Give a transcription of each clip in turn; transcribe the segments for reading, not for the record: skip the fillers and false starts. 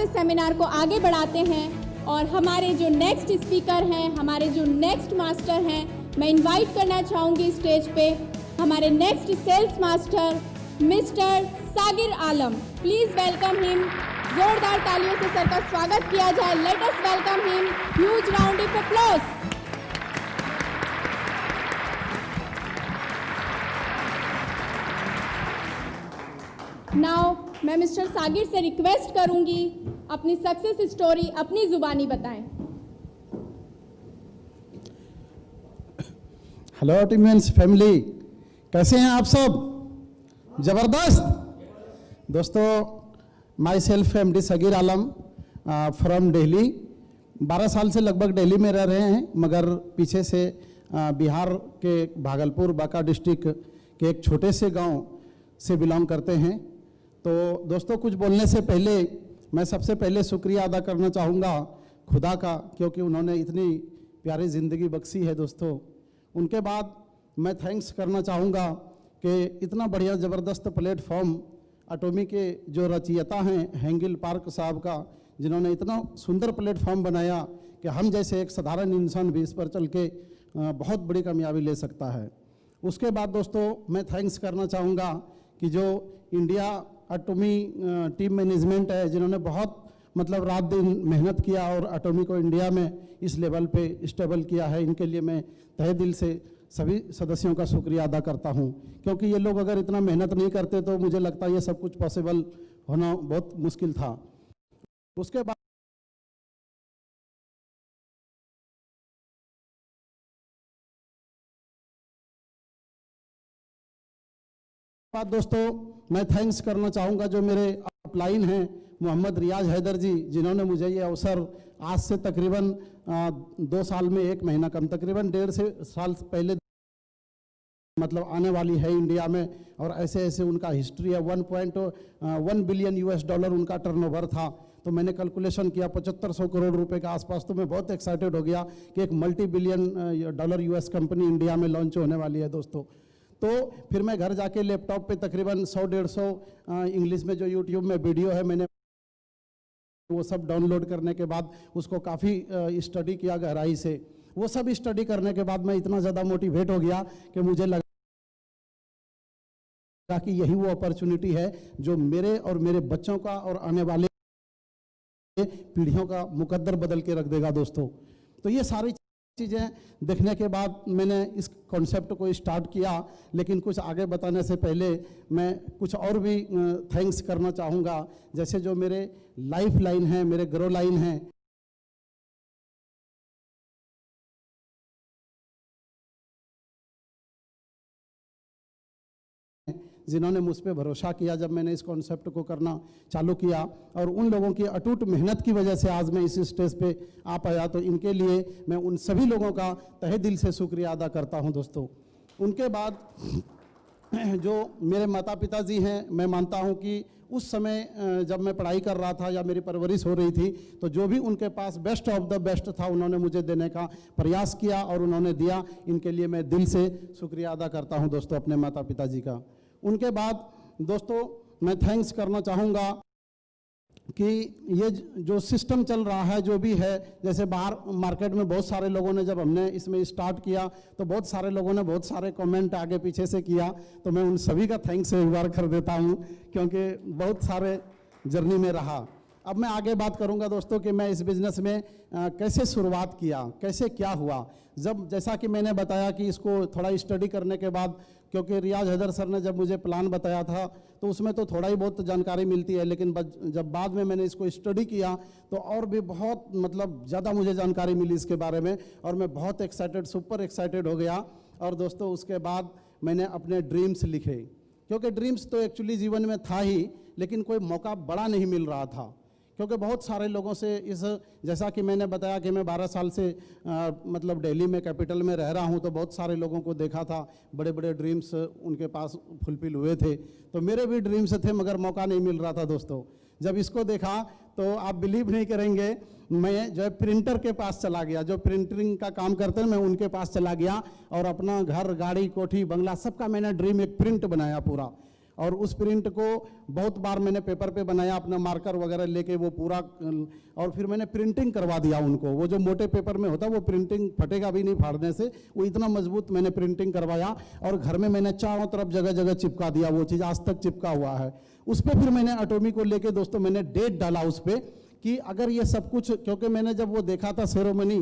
से सेमिनार को आगे बढ़ाते हैं और हमारे जो नेक्स्ट स्पीकर हैं, हमारे जो नेक्स्ट मास्टर हैं, मैं इनवाइट करना चाहूँगी स्टेज पे हमारे next sales master mister Sagir Alam. Please welcome him. जोरदार तालियों से सर का स्वागत किया जाए। Let us welcome him. Huge round of applause. Now मैं मिस्टर सागिर से रिक्वेस्ट करूंगी अपनी सक्सेस स्टोरी अपनी जुबानी बताएं। हेलो टीमेंस फैमिली, कैसे हैं आप सब? जबरदस्त। दोस्तों, my self MD सागिर Alam from Delhi. 12 साल से लगभग दिल्ली में रह रहे हैं, मगर पीछे से बिहार के भागलपुर बांका डिस्ट्रिक्ट के एक छोटे से गांव से बिलोंग करते हैं। तो दोस्तों, कुछ बोलने से पहले मैं सबसे पहले शुक्रिया अदा करना चाहूँगा खुदा का, क्योंकि उन्होंने इतनी प्यारी ज़िंदगी बख्शी है दोस्तों। उनके बाद मैं थैंक्स करना चाहूँगा कि इतना बढ़िया ज़बरदस्त प्लेटफॉर्म एटॉमी के जो रचयिता हैं हेंगिल पार्क साहब का, जिन्होंने इतना सुंदर प्लेटफॉर्म बनाया कि हम जैसे एक साधारण इंसान भी इस पर चल के बहुत बड़ी कामयाबी ले सकता है। उसके बाद दोस्तों, मैं थैंक्स करना चाहूँगा कि जो इंडिया एटॉमी टीम मैनेजमेंट है, जिन्होंने बहुत मतलब रात दिन मेहनत किया और एटॉमी को इंडिया में इस लेवल पे स्टेबल किया है, इनके लिए मैं तहे दिल से सभी सदस्यों का शुक्रिया अदा करता हूं। क्योंकि ये लोग अगर इतना मेहनत नहीं करते तो मुझे लगता है ये सब कुछ पॉसिबल होना बहुत मुश्किल था। उसके बाद दोस्तों, मैं थैंक्स करना चाहूँगा जो मेरे अपलाइन हैं मोहम्मद रियाज हैदर जी, जिन्होंने मुझे ये अवसर आज से तकरीबन 2 साल में 1 महीना कम, तकरीबन 1.5 साल पहले मतलब आने वाली है इंडिया में। और ऐसे ऐसे उनका हिस्ट्री है। 1.1 बिलियन US डॉलर उनका टर्नओवर था। तो मैंने कैलकुलेशन किया 7500 करोड़ रुपए के आसपास। तो मैं बहुत एक्साइटेड हो गया कि एक multi billion dollar US company India में लॉन्च होने वाली है दोस्तों। तो फिर मैं घर जाके लैपटॉप पे तकरीबन 100-150 इंग्लिश में जो यूट्यूब में वीडियो है, मैंने वो सब डाउनलोड करने के बाद उसको काफ़ी स्टडी किया गहराई से। वो सब स्टडी करने के बाद मैं इतना ज़्यादा मोटिवेट हो गया कि मुझे लगा कि यही वो अपॉर्चुनिटी है जो मेरे और मेरे बच्चों का और आने वाले पीढ़ियों का मुकद्दर बदल के रख देगा दोस्तों। तो ये सारी चीज़ें देखने के बाद मैंने इस कॉन्सेप्ट को स्टार्ट किया। लेकिन कुछ आगे बताने से पहले मैं कुछ और भी थैंक्स करना चाहूँगा। जैसे जो मेरे लाइफ लाइन है, मेरे ग्रो लाइन है, जिन्होंने मुझ पर भरोसा किया जब मैंने इस कॉन्सेप्ट को करना चालू किया, और उन लोगों की अटूट मेहनत की वजह से आज मैं इस स्टेज पे आ पाया। तो इनके लिए मैं उन सभी लोगों का तहे दिल से शुक्रिया अदा करता हूं दोस्तों। उनके बाद जो मेरे माता पिता जी हैं, मैं मानता हूं कि उस समय जब मैं पढ़ाई कर रहा था या मेरी परवरिश हो रही थी, तो जो भी उनके पास बेस्ट ऑफ द बेस्ट था उन्होंने मुझे देने का प्रयास किया और उन्होंने दिया। इनके लिए मैं दिल से शुक्रिया अदा करता हूं दोस्तों अपने माता पिता जी का। उनके बाद दोस्तों, मैं थैंक्स करना चाहूँगा कि ये जो सिस्टम चल रहा है, जो भी है, जैसे बाहर मार्केट में बहुत सारे लोगों ने, जब हमने इसमें स्टार्ट किया तो बहुत सारे लोगों ने बहुत सारे कमेंट आगे पीछे से किया। तो मैं उन सभी का थैंक्स एक बार कर देता हूँ, क्योंकि बहुत सारे जर्नी में रहा। अब मैं आगे बात करूंगा दोस्तों कि मैं इस बिज़नेस में कैसे शुरुआत किया, कैसे क्या हुआ। जब जैसा कि मैंने बताया कि इसको थोड़ा स्टडी करने के बाद, क्योंकि रियाज हैदर सर ने जब मुझे प्लान बताया था तो उसमें तो थोड़ा ही बहुत जानकारी मिलती है, लेकिन जब बाद में मैंने इसको स्टडी किया तो और भी बहुत मतलब ज़्यादा मुझे जानकारी मिली इसके बारे में, और मैं बहुत एक्साइटेड, सुपर एक्साइटेड हो गया। और दोस्तों, उसके बाद मैंने अपने ड्रीम्स लिखे, क्योंकि ड्रीम्स तो एक्चुअली जीवन में था ही, लेकिन कोई मौका बड़ा नहीं मिल रहा था। क्योंकि बहुत सारे लोगों से जैसा कि मैंने बताया कि मैं 12 साल से मतलब दिल्ली में कैपिटल में रह रहा हूं, तो बहुत सारे लोगों को देखा था, बड़े बड़े ड्रीम्स उनके पास फुलफिल हुए थे। तो मेरे भी ड्रीम्स थे, मगर मौका नहीं मिल रहा था दोस्तों। जब इसको देखा तो आप बिलीव नहीं करेंगे, मैं जो है प्रिंटर के पास चला गया, जो प्रिंटिंग का काम करते हैं, मैं उनके पास चला गया और अपना घर, गाड़ी, कोठी, बंगला सबका मैंने ड्रीम एक प्रिंट बनाया पूरा। और उस प्रिंट को बहुत बार मैंने पेपर पे बनाया, अपना मार्कर वगैरह लेके वो पूरा, और फिर मैंने प्रिंटिंग करवा दिया उनको। वो जो मोटे पेपर में होता है वो प्रिंटिंग फटेगा भी नहीं फाड़ने से, वो इतना मजबूत मैंने प्रिंटिंग करवाया और घर में मैंने चारों तरफ जगह जगह चिपका दिया। वो चीज़ आज तक चिपका हुआ है। उस पर फिर मैंने एटॉमी को लेके दोस्तों मैंने डेट डाला उस पर कि अगर ये सब कुछ, क्योंकि मैंने जब वो देखा था सेरेमनी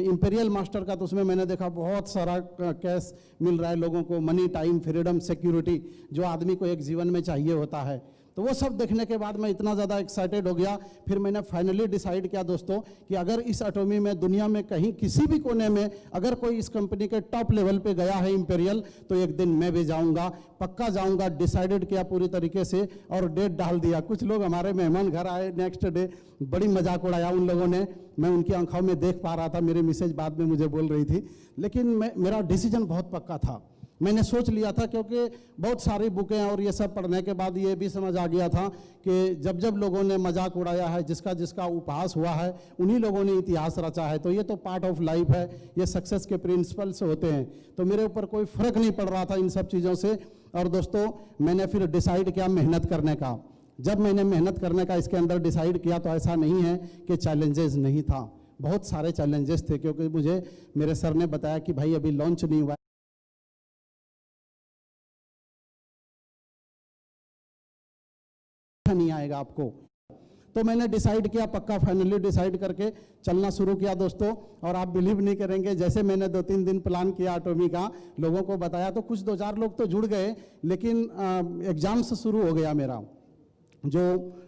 इंपीरियल मास्टर का, तो उसमें मैंने देखा बहुत सारा कैश मिल रहा है लोगों को, मनी, टाइम, फ्रीडम, सिक्योरिटी, जो आदमी को एक जीवन में चाहिए होता है। तो वो सब देखने के बाद मैं इतना ज़्यादा एक्साइटेड हो गया। फिर मैंने फाइनली डिसाइड किया दोस्तों कि अगर इस एटॉमी में दुनिया में कहीं किसी भी कोने में अगर कोई इस कंपनी के टॉप लेवल पे गया है इंपीरियल, तो एक दिन मैं भी जाऊंगा, पक्का जाऊंगा। डिसाइडेड किया पूरी तरीके से और डेट डाल दिया। कुछ लोग हमारे मेहमान घर आए नेक्स्ट डे, बड़ी मजाक उड़ाया उन लोगों ने। मैं उनकी आंखों में देख पा रहा था, मेरी मिसेज बाद में मुझे बोल रही थी, लेकिन मेरा डिसीजन बहुत पक्का था। मैंने सोच लिया था, क्योंकि बहुत सारी बुकें और ये सब पढ़ने के बाद ये भी समझ आ गया था कि जब जब लोगों ने मजाक उड़ाया है, जिसका जिसका उपहास हुआ है, उन्हीं लोगों ने इतिहास रचा है। तो ये तो पार्ट ऑफ लाइफ है, ये सक्सेस के प्रिंसिपल्स होते हैं। तो मेरे ऊपर कोई फ़र्क नहीं पड़ रहा था इन सब चीज़ों से। और दोस्तों मैंने फिर डिसाइड किया मेहनत करने का। जब मैंने मेहनत करने का इसके अंदर डिसाइड किया, तो ऐसा नहीं है कि चैलेंजेस नहीं था, बहुत सारे चैलेंजेस थे। क्योंकि मुझे मेरे सर ने बताया कि भाई अभी लॉन्च नहीं हुआ, नहीं आएगा आपको। तो मैंने डिसाइड किया, पक्का फाइनली डिसाइड करके चलना शुरू किया दोस्तों। और आप बिलीव नहीं करेंगे, जैसे मैंने 2-3 दिन प्लान किया एटॉमी का, लोगों को बताया, तो कुछ 2-4 लोग तो जुड़ गए, लेकिन एग्जाम्स शुरू हो गया मेरा, जो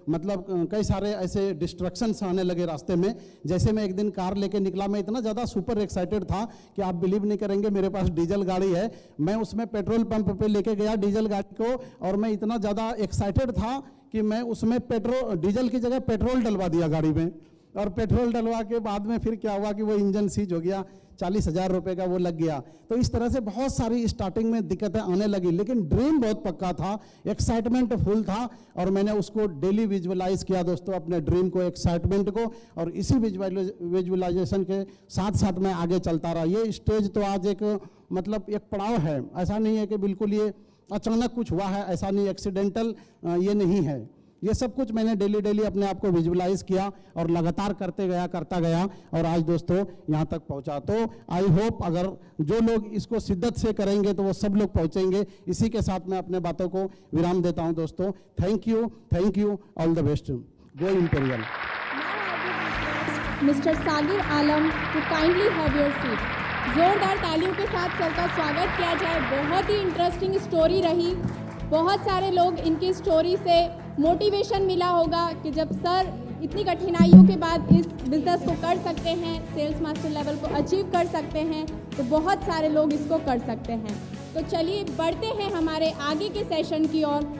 मतलब कई सारे ऐसे डिस्ट्रक्शंस आने लगे रास्ते में। जैसे मैं एक दिन कार लेके निकला, मैं इतना ज़्यादा सुपर एक्साइटेड था कि आप बिलीव नहीं करेंगे, मेरे पास डीजल गाड़ी है, मैं उसमें पेट्रोल पंप पे लेके गया डीजल गाड़ी को, और मैं इतना ज़्यादा एक्साइटेड था कि मैं उसमें डीजल की जगह पेट्रोल डलवा दिया गाड़ी में। और पेट्रोल डलवा के बाद में फिर क्या हुआ कि वो इंजन सीज हो गया, 40,000 रुपये का वो लग गया। तो इस तरह से बहुत सारी स्टार्टिंग में दिक्कतें आने लगी, लेकिन ड्रीम बहुत पक्का था, एक्साइटमेंट फुल था, और मैंने उसको डेली विजुअलाइज किया दोस्तों, अपने ड्रीम को, एक्साइटमेंट को, और इसी विजुअलाइजेशन के साथ साथ मैं आगे चलता रहा। ये स्टेज तो आज एक मतलब एक पड़ाव है, ऐसा नहीं है कि बिल्कुल ये अचानक कुछ हुआ है, ऐसा नहीं, एक्सीडेंटल ये नहीं है। ये सब कुछ मैंने डेली अपने आप को विजुअलाइज किया और लगातार करता गया और आज दोस्तों यहाँ तक पहुँचा। तो आई होप अगर जो लोग इसको शिद्दत से करेंगे तो वो सब लोग पहुँचेंगे। इसी के साथ मैं अपने बातों को विराम देता हूँ दोस्तों। Thank you, all the best, go imperial. Mister Sagir Alam to kindly have your seat. जोरदार तालियों के साथ सर का स्वागत किया जाए। बहुत ही इंटरेस्टिंग स्टोरी रही, बहुत सारे लोग इनकी स्टोरी से मोटिवेशन मिला होगा कि जब सर इतनी कठिनाइयों के बाद इस बिज़नेस को कर सकते हैं, सेल्स मास्टर लेवल को अचीव कर सकते हैं, तो बहुत सारे लोग इसको कर सकते हैं। तो चलिए बढ़ते हैं हमारे आगे के सेशन की ओर।